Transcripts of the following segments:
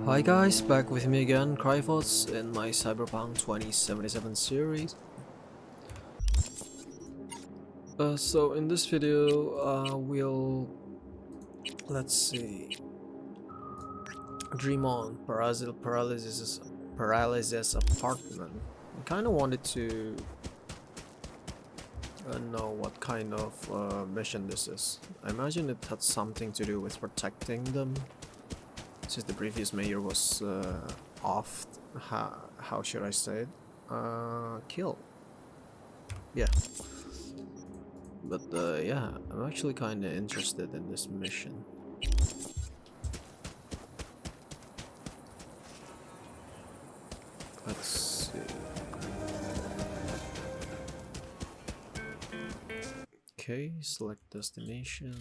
Hi guys, back with me again, Cryfots, in my Cyberpunk 2077 series. So in this video, let's see, dream on Peralezes apartment. I kind of wanted to know what kind of mission this is. I imagine it had something to do with protecting them, since the previous mayor was off. How should I say it? Killed. Yeah. But yeah, I'm actually kind of interested in this mission. Let's see. Okay, select destination.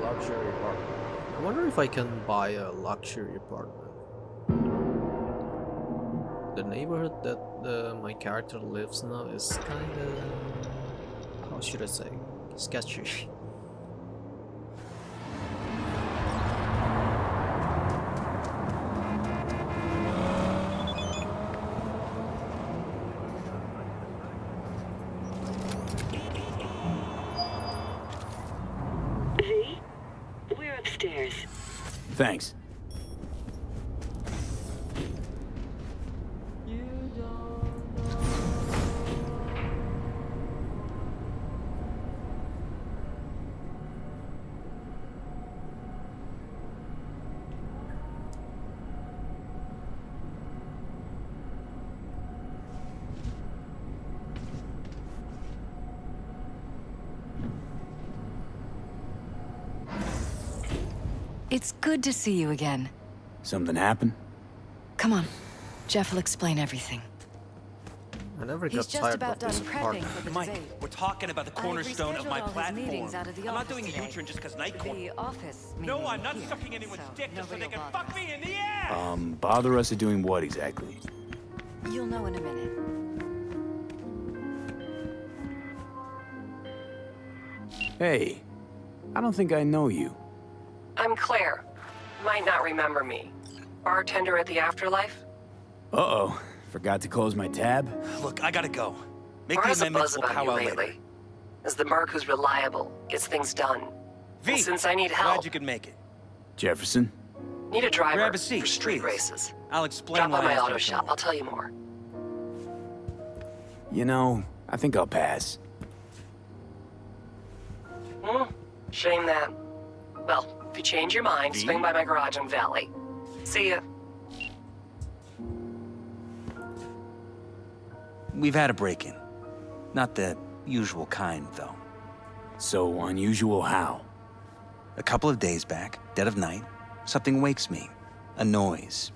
Luxury apartment. I wonder if I can buy a luxury apartment. The neighborhood that my character lives now is kind of, how should I say, sketchy. V, we're upstairs. Thanks. It's good to see you again. Something happened? Come on. Jeff will explain everything. I never He's got just tired about of done this prepping apartment. for the Mike, debate. we're talking about the cornerstone of my rescheduled all his platform. meetings out of the I'm not office doing a today. U-turn just because Night Court. The office No, meeting I'm not here, sucking anyone's so dick just so nobody they can will fuck bother. me in the ass! Bother us at doing what exactly? You'll know in a minute. Hey, I don't think I know you. I'm Claire. Might not remember me. Bartender at the Afterlife? Uh-oh, forgot to close my tab? Look, I gotta go. Make Or the has a amendments, buzz we'll about you powwow later. lately? As the merc who's reliable, gets things done. V, And since I need glad help, you could make it. Jefferson? need a driver Grab a seat, for street please. races. I'll explain Drop why by I my asked auto you to shop. come. I'll tell you more. You know, I think I'll pass. Shame that. Well, if you change your mind, V? swing by my garage in Valley. See ya. We've had a break-in. Not the usual kind, though. So unusual how? A couple of days back, dead of night, something wakes me. A noise.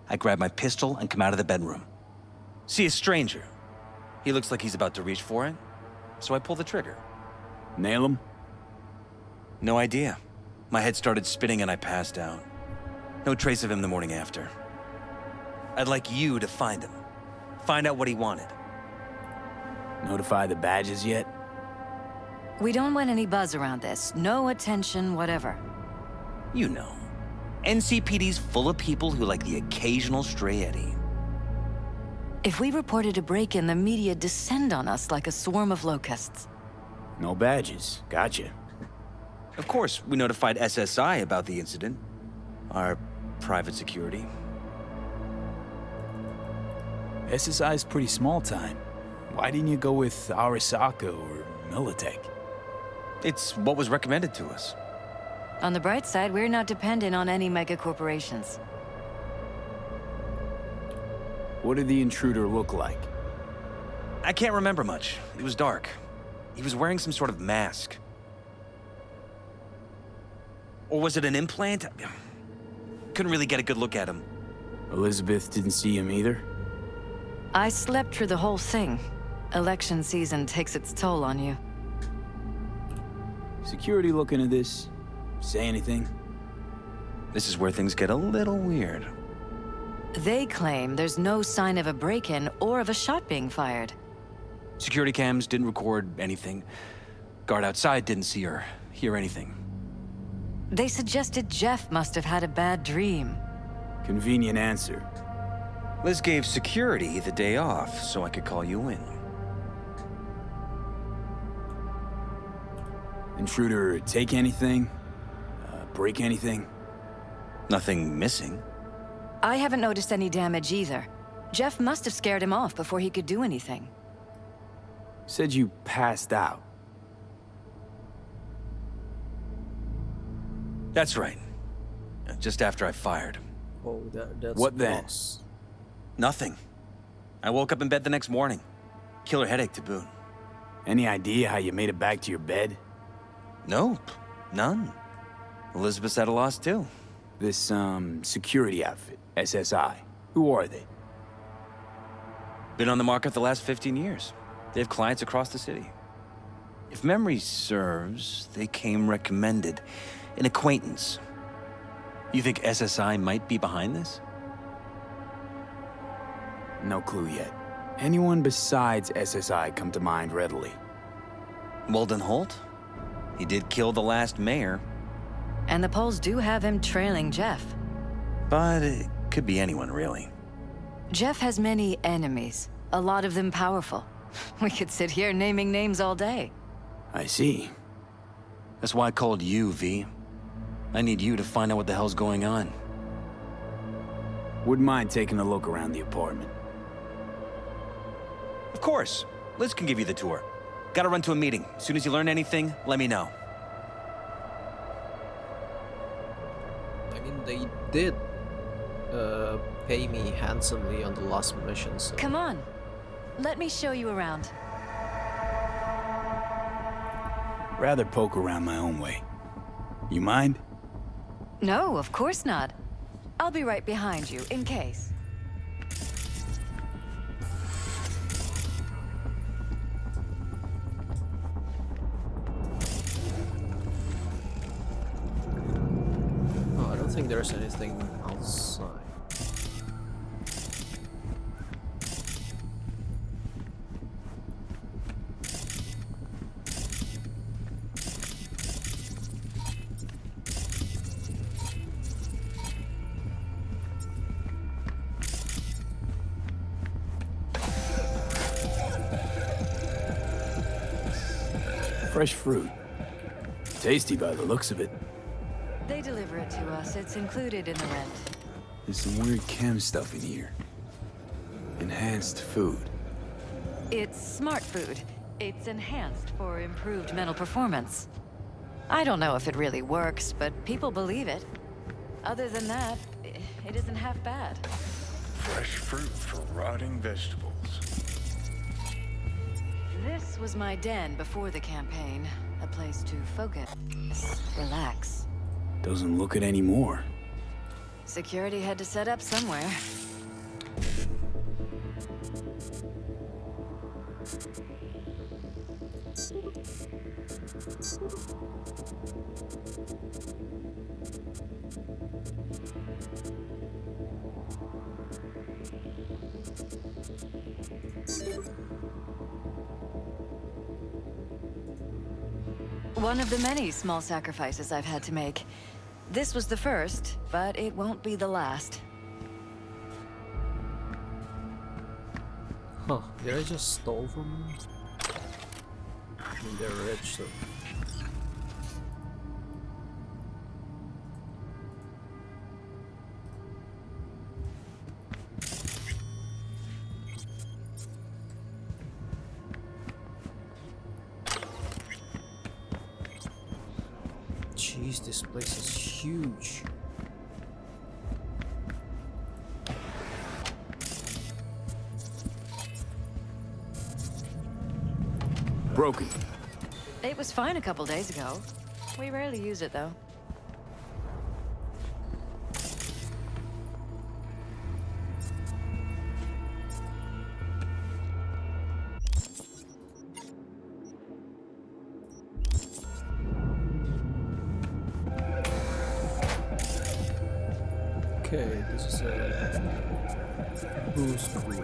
I grab my pistol and come out of the bedroom. See a stranger. He looks like he's about to reach for it, so I pull the trigger. Nail him? No idea. My head started spinning and I passed out. No trace of him the morning after. I'd like you to find him. Find out what he wanted. Notify the badges yet? We don't want any buzz around this. No attention, whatever. You know. NCPD's full of people who like the occasional stray Eddie. If we reported a break-in, the media descend on us like a swarm of locusts. No badges. Gotcha. Of course, we notified SSI about the incident. Our private security. SSI's pretty small time. Why didn't you go with Arasaka or Militech? It's what was recommended to us. On the bright side, we're not dependent on any mega corporations. What did the intruder look like? I can't remember much. It was dark. He was wearing some sort of mask. Or was it an implant? Couldn't really get a good look at him. Elizabeth didn't see him either? I slept through the whole thing. Election season takes its toll on you. Security looking at this? Say anything? This is where things get a little weird. They claim there's no sign of a break-in or of a shot being fired. Security cams didn't record anything. Guard outside didn't see or hear anything. They suggested Jeff must have had a bad dream. Convenient answer. Liz gave security the day off so I could call you in. Intruder take anything? Break anything? Nothing missing. I haven't noticed any damage either. Jeff must have scared him off before he could do anything. Said you passed out. That's right. Just after I fired. Oh, that's What then? gross. Nothing. I woke up in bed the next morning. Killer headache to boot. Any idea how you made it back to your bed? Nope. None. Elizabeth's at a loss too. This, security outfit, SSI. Who are they? Been on the market the last 15 years. They have clients across the city. If memory serves, they came recommended. An acquaintance. You think SSI might be behind this? No clue yet. Anyone besides SSI come to mind readily? Walden Holt? He did kill the last mayor. And the polls do have him trailing Jeff. But it could be anyone, really. Jeff has many enemies, a lot of them powerful. We could sit here naming names all day. I see. That's why I called you, V. I need you to find out what the hell's going on. Wouldn't mind taking a look around the apartment. Of course. Liz can give you the tour. Gotta run to a meeting. As soon as you learn anything, let me know. I mean, they did pay me handsomely on the last mission, so... Come on, let me show you around. Rather poke around my own way. You mind? No, of course not. I'll be right behind you, in case. Oh, I don't think there's anything outside. Fresh fruit. Tasty by the looks of it. They deliver it to us. It's included in the rent. There's some weird chem stuff in here. Enhanced food. It's smart food. It's enhanced for improved mental performance. I don't know if it really works, but people believe it. Other than that, it isn't half bad. Fresh fruit for rotting vegetables. This was my den before the campaign. A place to focus, relax. Doesn't look it anymore. Security had to set up somewhere. One of the many small sacrifices I've had to make. This was the first, but it won't be the last. Huh, did I just stole from them? I mean, they're rich, so... Jeez, this place is huge. Broken. It was fine a couple days ago. We rarely use it, though. Okay, this is a boost screen.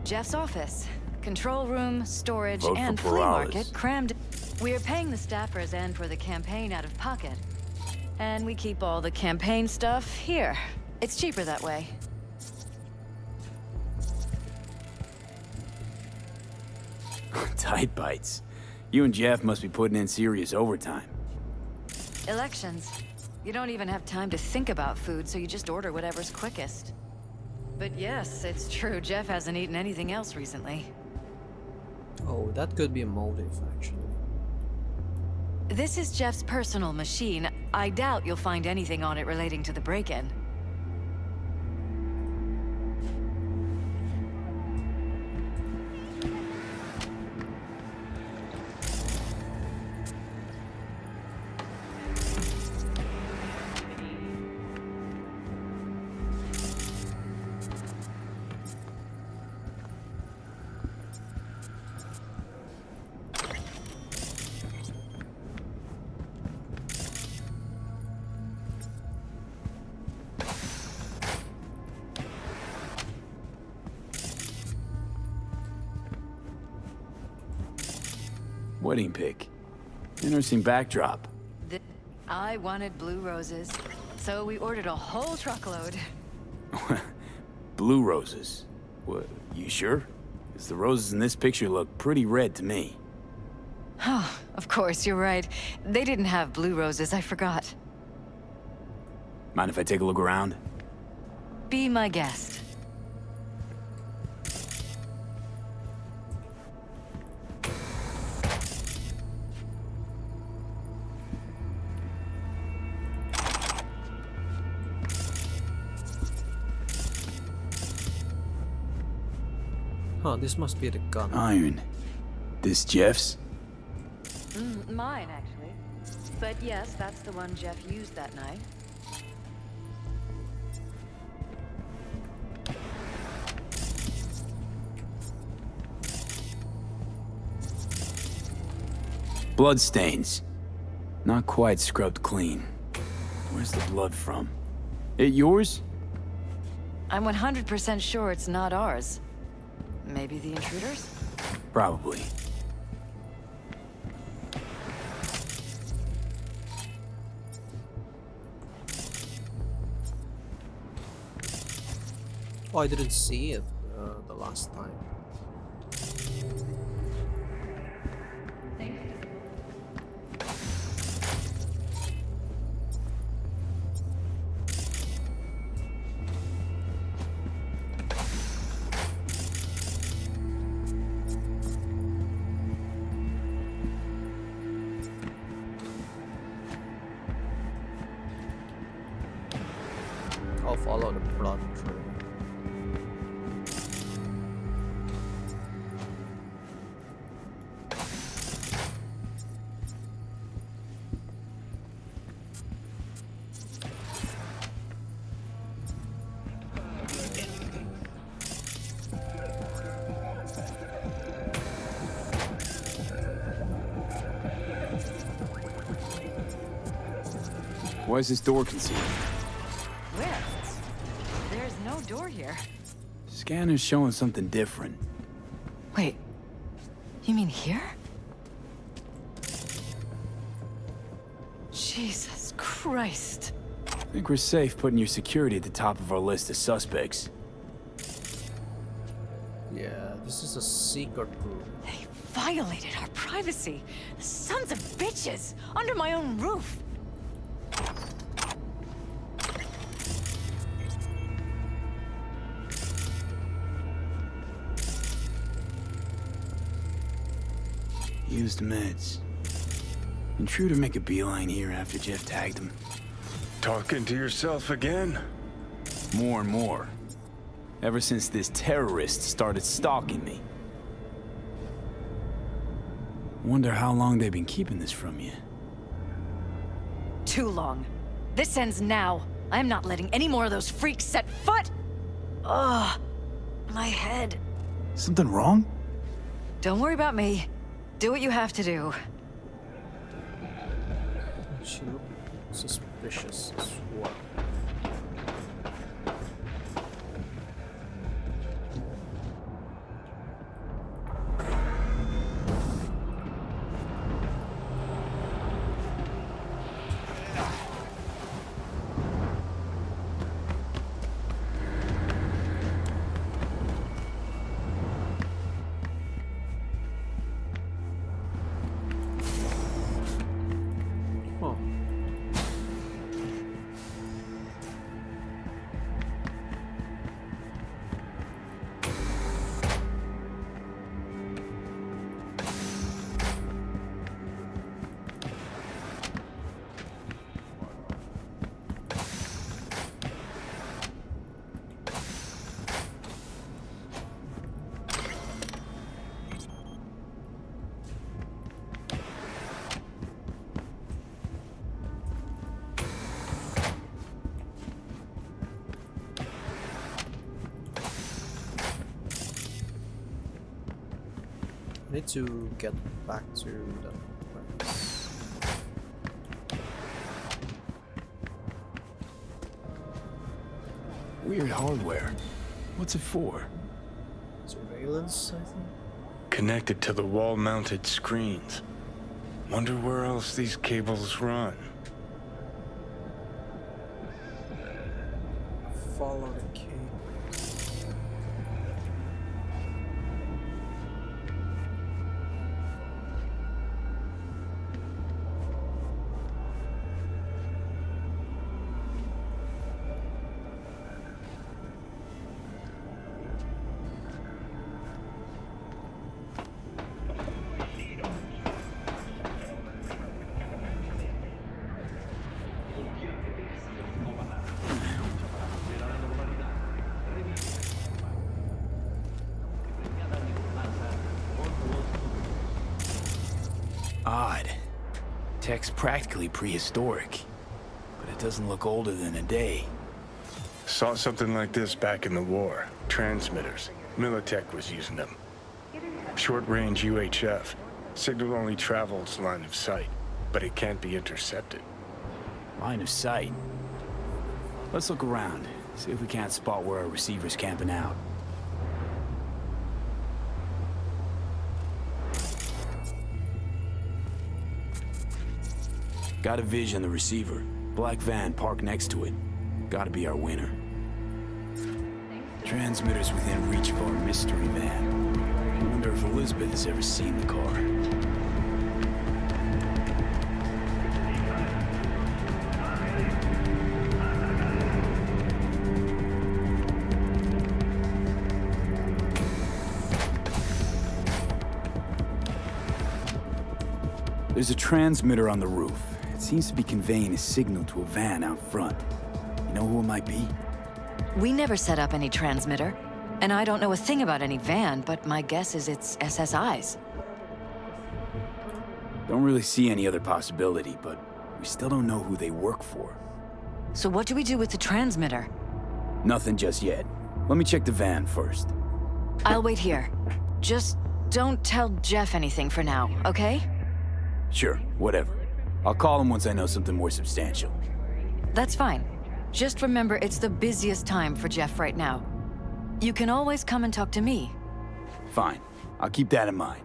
Jeff's office. Control room, storage, Vote for and flea market Peralezes. crammed. We're paying the staffers and for the campaign out of pocket. And we keep all the campaign stuff here. It's cheaper that way. Tight bites. You and Jeff must be putting in serious overtime. Elections. You don't even have time to think about food, so you just order whatever's quickest. But yes, it's true, Jeff hasn't eaten anything else recently. Oh, that could be a motive, actually. This is Jeff's personal machine. I doubt you'll find anything on it relating to the break-in. Wedding pic. Interesting backdrop. I wanted blue roses, so we ordered a whole truckload. Blue roses. What, you sure? Because the roses in this picture look pretty red to me. Oh, of course, you're right. They didn't have blue roses, I forgot. Mind if I take a look around? Be my guest. Huh, this must be the gun. Iron. This Jeff's? Mine, actually. But yes, that's the one Jeff used that night. Bloodstains. Not quite scrubbed clean. Where's the blood from? It yours? I'm 100% sure it's not ours. Maybe the intruders? Probably. Oh, I didn't see it the last time. I'll follow the blood trail. Why is this door concealed? Where? There's no door here. Scanner's showing something different. Wait, you mean here? Jesus Christ. I think we're safe putting your security at the top of our list of suspects. Yeah, this is a secret room. They violated our privacy. Sons of bitches! Under my own roof! Used meds. Intruder make a beeline here after Jeff tagged him. Talking to yourself again? More and more. Ever since this terrorist started stalking me. Wonder how long they've been keeping this from you. Too long. This ends now. I'm not letting any more of those freaks set foot! Ugh. My head. Something wrong? Don't worry about me. Do what you have to do. She looked suspicious as well. I need to get back to the... Weird hardware. What's it for? Surveillance, I think? Connected to the wall-mounted screens. Wonder where else these cables run. Follow the cables. Odd. Tech's practically prehistoric, but it doesn't look older than a day. Saw something like this back in the war. Transmitters. Militech was using them. Short-range UHF. Signal only travels line of sight, but it can't be intercepted. Line of sight. Let's look around, see if we can't spot where our receiver's camping out. Got a vision on the receiver. Black van parked next to it. Gotta be our winner. Transmitters within reach of our mystery van. I wonder if Elizabeth has ever seen the car. There's a transmitter on the roof. It seems to be conveying a signal to a van out front. You know who it might be? We never set up any transmitter, and I don't know a thing about any van, but my guess is it's SSI's. Don't really see any other possibility, but we still don't know who they work for. So what do we do with the transmitter? Nothing just yet. Let me check the van first. I'll wait here. Just don't tell Jeff anything for now, okay? Sure, whatever. I'll call him once I know something more substantial. That's fine. Just remember it's the busiest time for Jeff right now. You can always come and talk to me. Fine. I'll keep that in mind.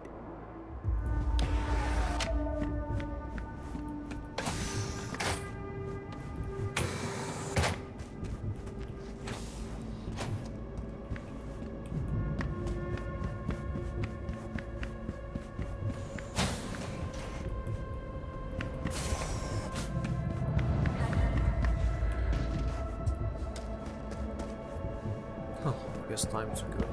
Guess time to go.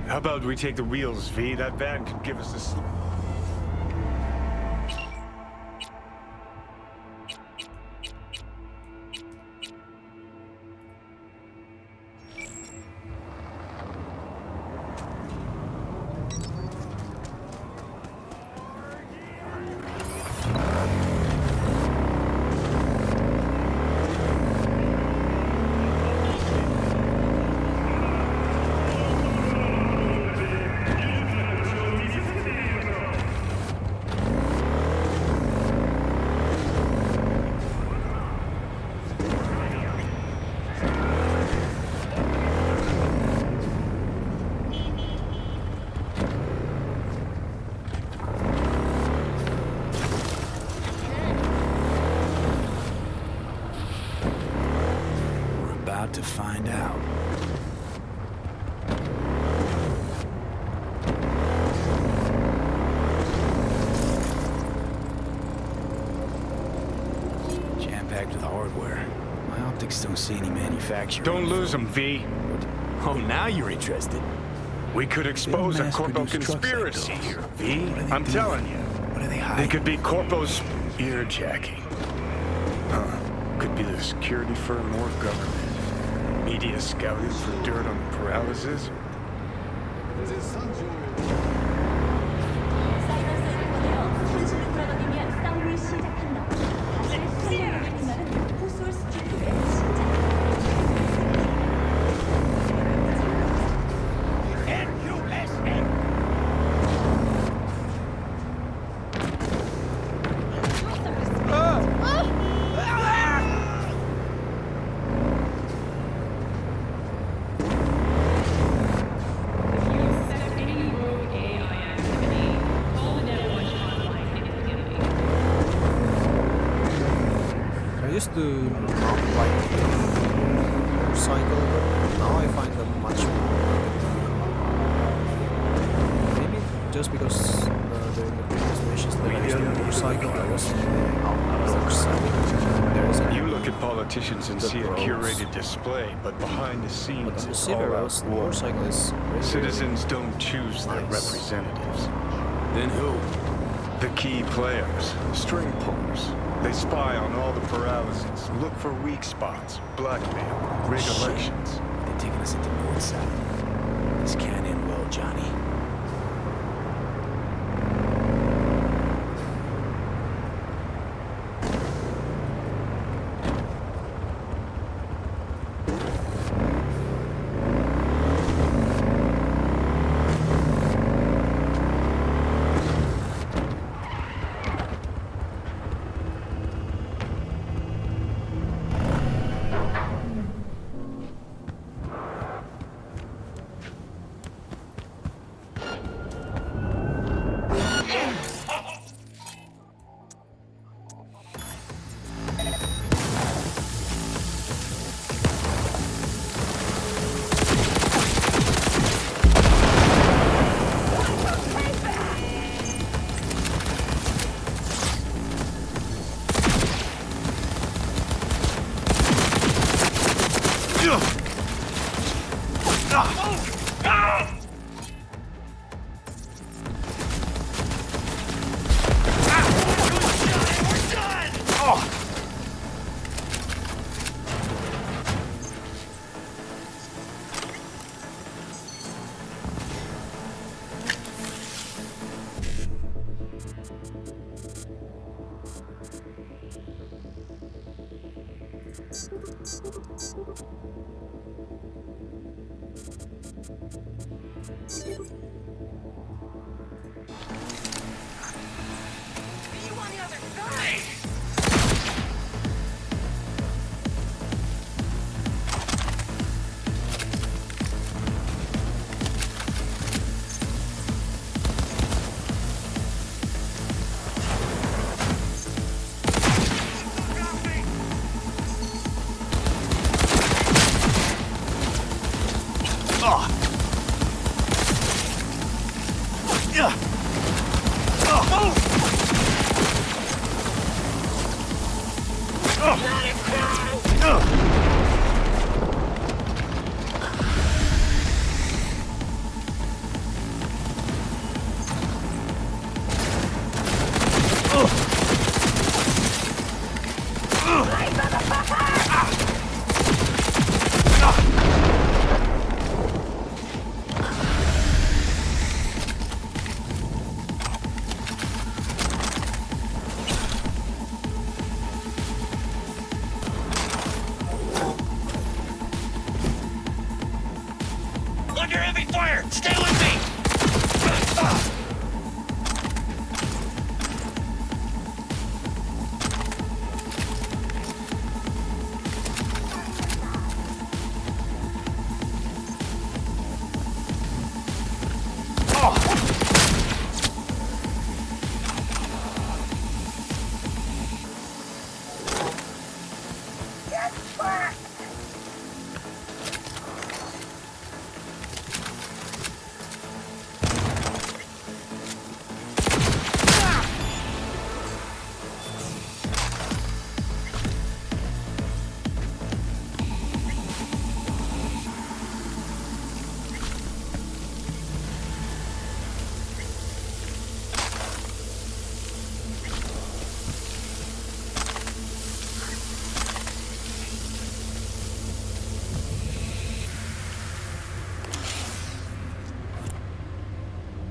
How about we take the wheels, V? That van could give us a... To find out. Jam-packed with hardware. My optics don't see any manufacturing. Don't lose them, V. Oh, now you're interested. We could expose a Corpo conspiracy here, V. I'm telling you. What are they They hiding? could be Corpo's earjacking. Could be the security firm or government. Media scouting for dirt on the Peralezes. I used to not like motorcycle, but now I find them much more. Maybe just because during the previous missions that I used to motorcycle, I was outdoors. There is a You look at politicians and The see a pros. curated display, but behind the but scenes on the it's civil all roads, out the war. motorcycle is really Citizens don't choose their Nice. representatives. Then who? The key players, string pullers. They spy on all the Peralezes, look for weak spots, blackmail, rig elections. They're taking us into North-South. This can't end well, Johnny.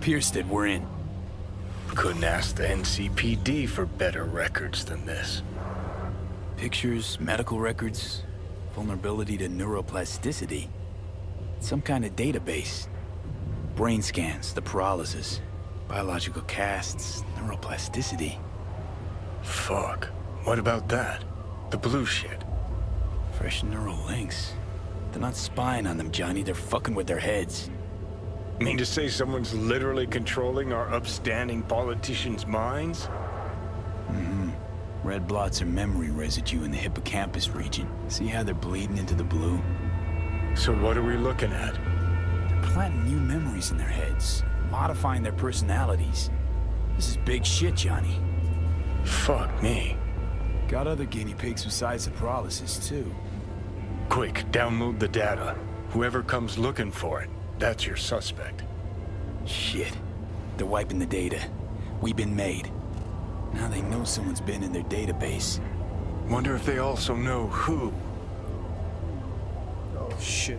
Pierced it, we're in. Couldn't ask the NCPD for better records than this. Pictures, medical records, vulnerability to neuroplasticity. Some kind of database. Brain scans, the Peralezes, biological casts, neuroplasticity. Fuck. What about that? The blue shit. Fresh neural links. They're not spying on them, Johnny. They're fucking with their heads. Mean to say someone's literally controlling our upstanding politicians' minds? Mm-hmm. Red blots are memory residue in the hippocampus region. See how they're bleeding into the blue? So what are we looking at? They're planting new memories in their heads, modifying their personalities. This is big shit, Johnny. Fuck me. Got other guinea pigs besides the Peralezes, too. Quick, download the data. Whoever comes looking for it, that's your suspect. Shit. They're wiping the data. We've been made. Now they know someone's been in their database. Wonder if they also know who. Oh shit.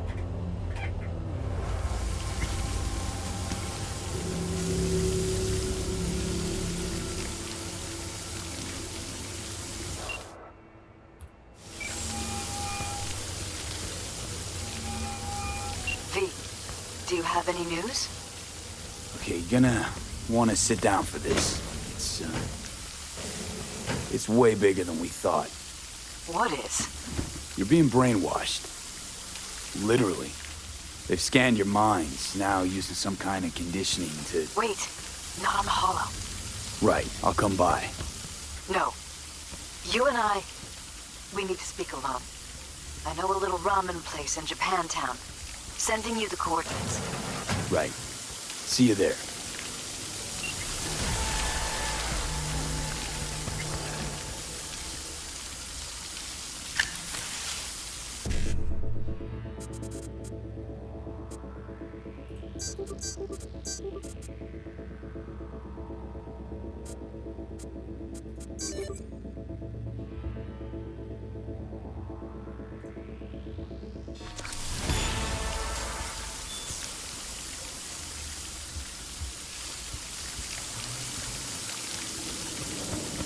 V, do you have any news? Okay, you're gonna want to sit down for this. It's way bigger than we thought. What is? You're being brainwashed. Literally. They've scanned your minds, now using some kind of conditioning to... Wait, not on the holo. Right, I'll come by. No. You and we need to speak alone. I know a little ramen place in Japantown. Sending you the coordinates. Right. See you there.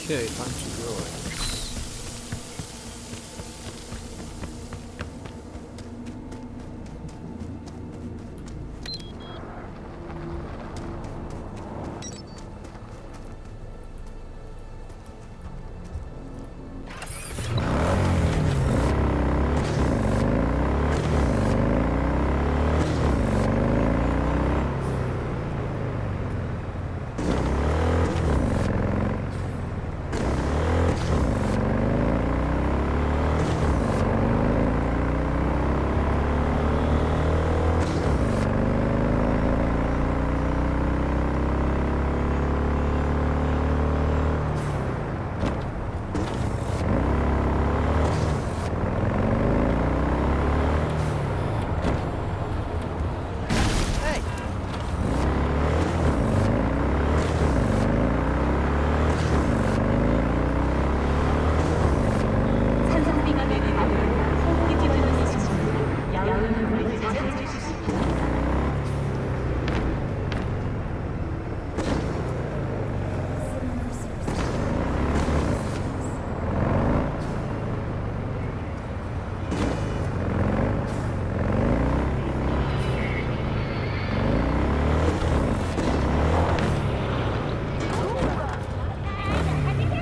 Okay, time to go, I guess.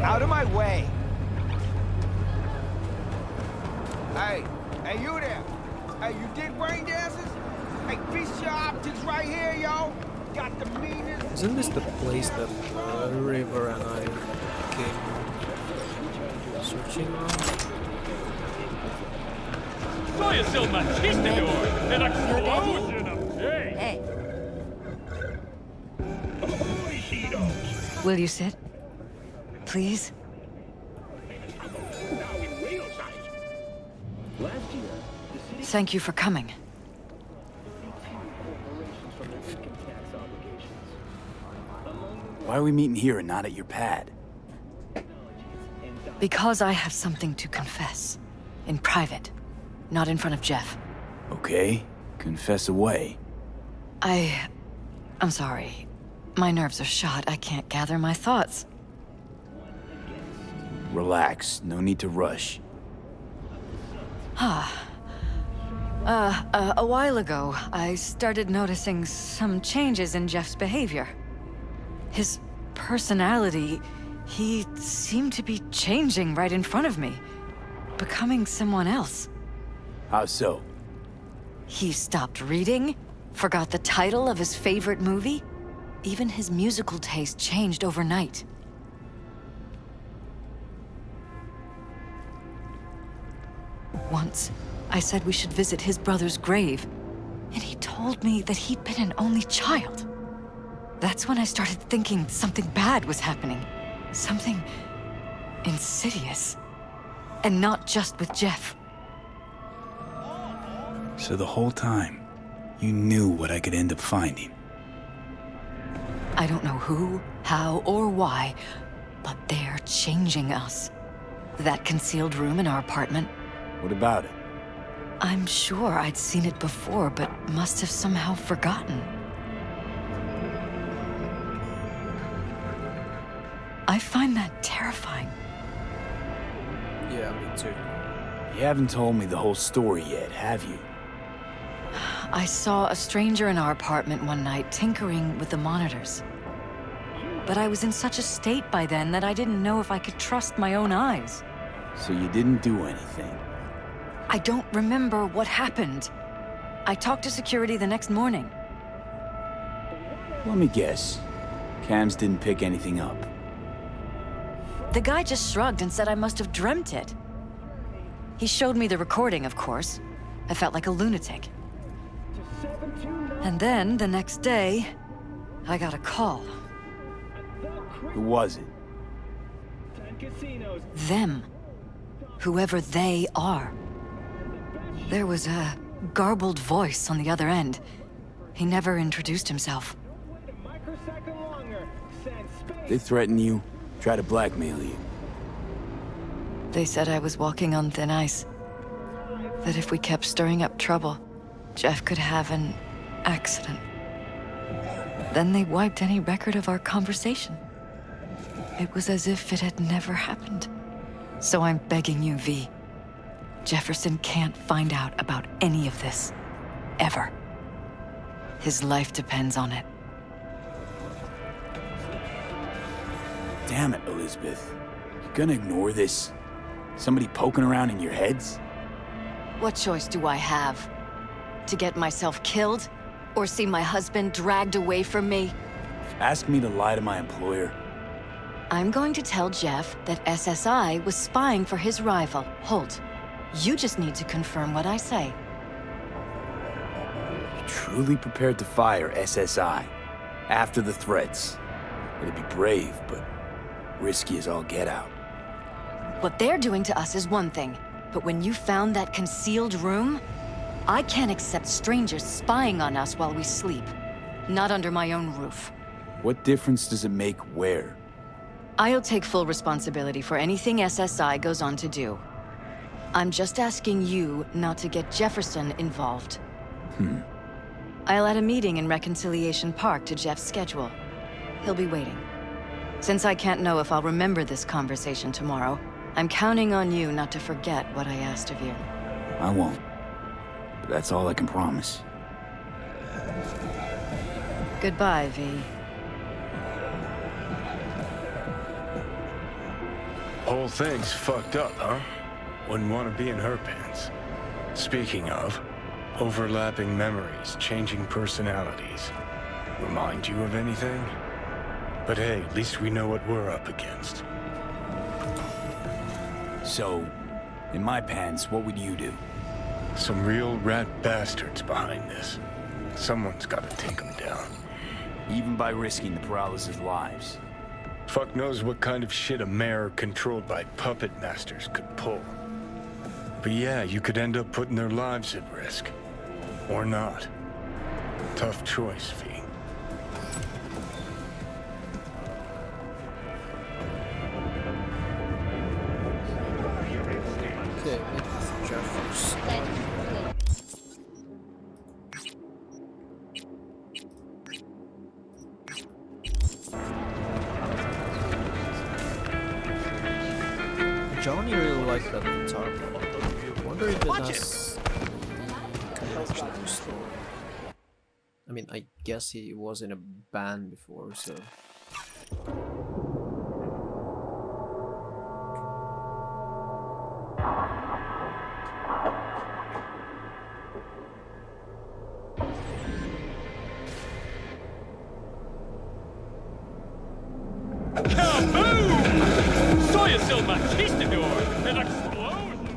Out of my way! Hey, you there! Hey, you dig brain dances? Hey, piece your optics right here, yo! Got the meanest... Isn't this the place that River and I came searching around? Soy es el machistador, el explosion of day. Hey. Will you sit? Please? Thank you for coming. Why are we meeting here and not at your pad? Because I have something to confess. In private. Not in front of Jeff. Okay, confess away. I'm sorry. My nerves are shot. I can't gather my thoughts. Relax. No need to rush. A while ago, I started noticing some changes in Jeff's behavior. His personality, he seemed to be changing right in front of me, becoming someone else. How so? He stopped reading, forgot the title of his favorite movie. Even his musical taste changed overnight. Once, I said we should visit his brother's grave, and he told me that he'd been an only child. That's when I started thinking something bad was happening. Something insidious. And not just with Jeff. So the whole time, you knew what I could end up finding. I don't know who, how, or why, but they're changing us. That concealed room in our apartment, What about it? I'm sure I'd seen it before, but must have somehow forgotten. I find that terrifying. Yeah, me too. You haven't told me the whole story yet, have you? I saw a stranger in our apartment one night tinkering with the monitors. But I was in such a state by then that I didn't know if I could trust my own eyes. So you didn't do anything? I don't remember what happened. I talked to security the next morning. Let me guess. Cams didn't pick anything up. The guy just shrugged and said I must have dreamt it. He showed me the recording, of course. I felt like a lunatic. And then, the next day, I got a call. Who was it? Them. Whoever they are. There was a garbled voice on the other end. He never introduced himself. They threaten you, try to blackmail you. They said I was walking on thin ice. That if we kept stirring up trouble, Jeff could have an accident. Then they wiped any record of our conversation. It was as if it had never happened. So I'm begging you, V. Jefferson can't find out about any of this. Ever. His life depends on it. Damn it, Elizabeth. You gonna ignore this? Somebody poking around in your heads? What choice do I have? To get myself killed? Or see my husband dragged away from me? Ask me to lie to my employer. I'm going to tell Jeff that SSI was spying for his rival, Holt. You just need to confirm what I say. You're truly prepared to fire SSI after the threats. It'd be brave, but risky as all get out. What they're doing to us is one thing, but when you found that concealed room, I can't accept strangers spying on us while we sleep. Not under my own roof. What difference does it make where? I'll take full responsibility for anything SSI goes on to do. I'm just asking you not to get Jefferson involved. I'll add a meeting in Reconciliation Park to Jeff's schedule. He'll be waiting. Since I can't know if I'll remember this conversation tomorrow, I'm counting on you not to forget what I asked of you. I won't. But that's all I can promise. Goodbye, V. Whole thing's fucked up, huh? Wouldn't want to be in her pants. Speaking of, overlapping memories, changing personalities. Remind you of anything? But hey, at least we know what we're up against. So, in my pants, what would you do? Some real rat bastards behind this. Someone's got to take them down. Even by risking the Peralezes' lives. Fuck knows what kind of shit a mayor controlled by puppet masters could pull. But yeah, you could end up putting their lives at risk. Or not. Tough choice, V. Okay, with Jefferson. really like that guitar part. I wonder if it has connection to the story. I mean, I guess he was in a band before, so... Kaboom! Soy still Machistador! An explosion!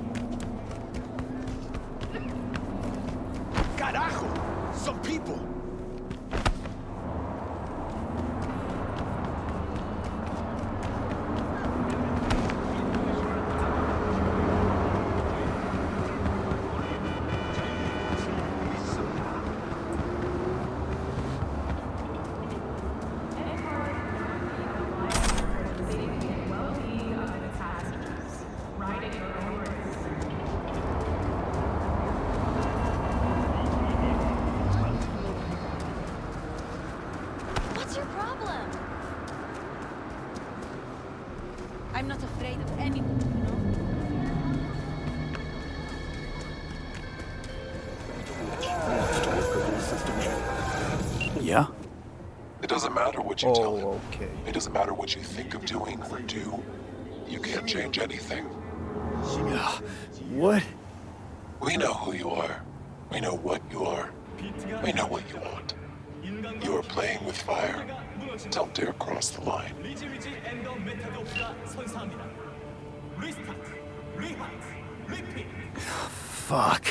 Carajo! Some people! What's your problem? I'm not afraid of anyone, you know? Yeah? It doesn't matter what you tell him. Oh, okay. It doesn't matter what you think of doing or do. You can't change anything. What? We know who you are. We know what you are. We know what you want. You are playing with fire. Don't dare cross the line. Fuck.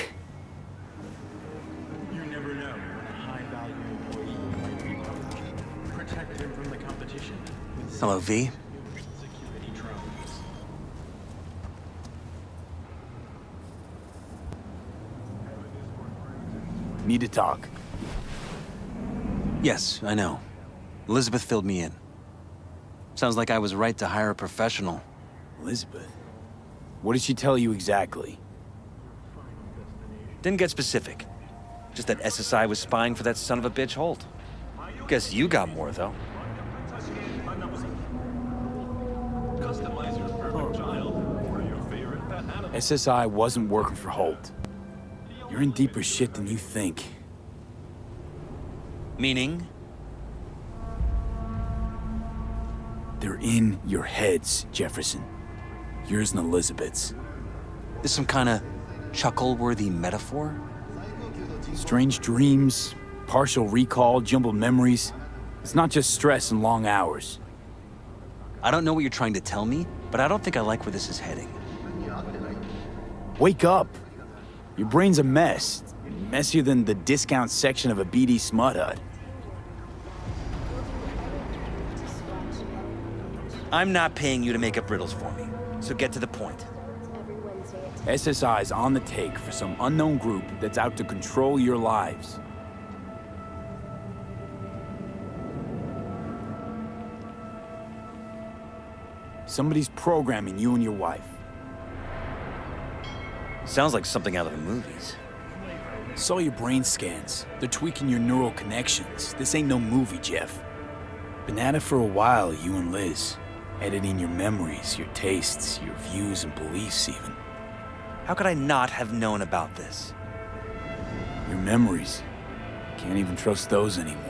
You never know when a high-value employee might be poached. Protect him from the competition with Hello, V. security drones. Need to talk. Yes, I know. Elizabeth filled me in. Sounds like I was right to hire a professional. Elizabeth? What did she tell you exactly? Didn't get specific. Just that SSI was spying for that son of a bitch Holt. Guess you got more, though. SSI wasn't working for Holt. You're in deeper shit than you think. Meaning? They're in your heads, Jefferson. Yours and Elizabeth's. This some kind of chuckle-worthy metaphor? Strange dreams, partial recall, jumbled memories. It's not just stress and long hours. I don't know what you're trying to tell me, but I don't think I like where this is heading. Wake up! Your brain's a mess. Messier than the discount section of a BD smut hut. I'm not paying you to make up riddles for me, so get to the point. SSI's on the take for some unknown group that's out to control your lives. Somebody's programming you and your wife. Sounds like something out of the movies. Saw your brain scans. They're tweaking your neural connections. This ain't no movie, Jeff. Been at it for a while, you and Liz. Editing your memories, your tastes, your views and beliefs even. How could I not have known about this? Your memories. Can't even trust those anymore.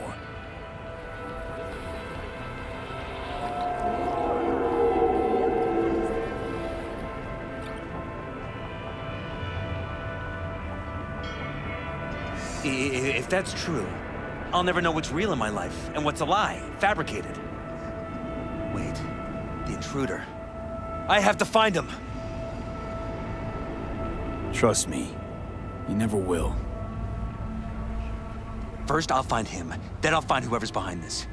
If that's true, I'll never know what's real in my life and what's a lie, fabricated. Wait, the intruder. I have to find him! Trust me, you never will. First, I'll find him. Then I'll find whoever's behind this.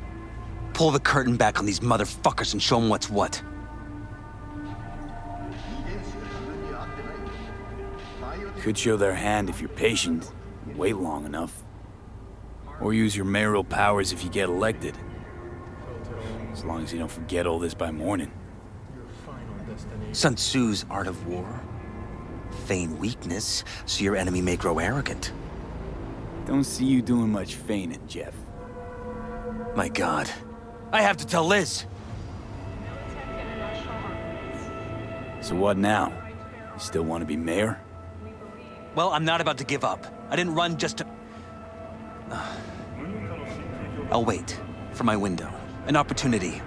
Pull the curtain back on these motherfuckers and show them what's what. Could show their hand if you're patient. Wait long enough. Or use your mayoral powers if you get elected. As long as you don't forget all this by morning. Sun Tzu's art of war. Feign weakness, so your enemy may grow arrogant. Don't see you doing much feigning, Jeff. My God. I have to tell Liz! So what now? You still want to be mayor? Well, I'm not about to give up. I didn't run just to... I'll wait for my window, an opportunity,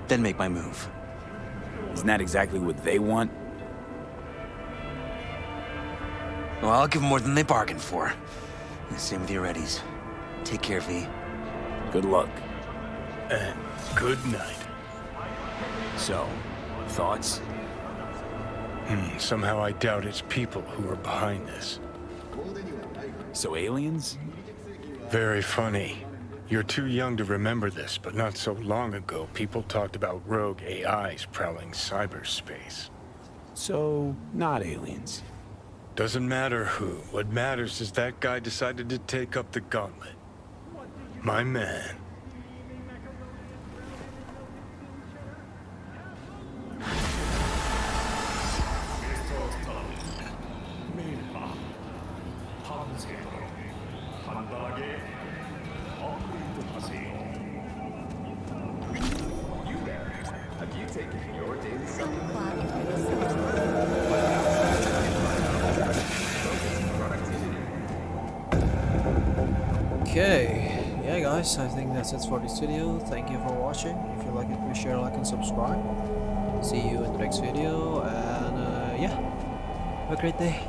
then make my move. Isn't that exactly what they want? Well, I'll give them more than they bargained for. Same with your Eddies. Take care, V. Good luck. And good night. So, thoughts? Somehow I doubt it's people who are behind this. So aliens? Very funny. You're too young to remember this, but not so long ago, people talked about rogue AIs prowling cyberspace. So, not aliens. Doesn't matter who. What matters is that guy decided to take up the gauntlet. My man. Okay, yeah guys, I think that's it for this video. Thank you for watching. If you like it, please share, like and subscribe. See you in the next video, and yeah, have a great day.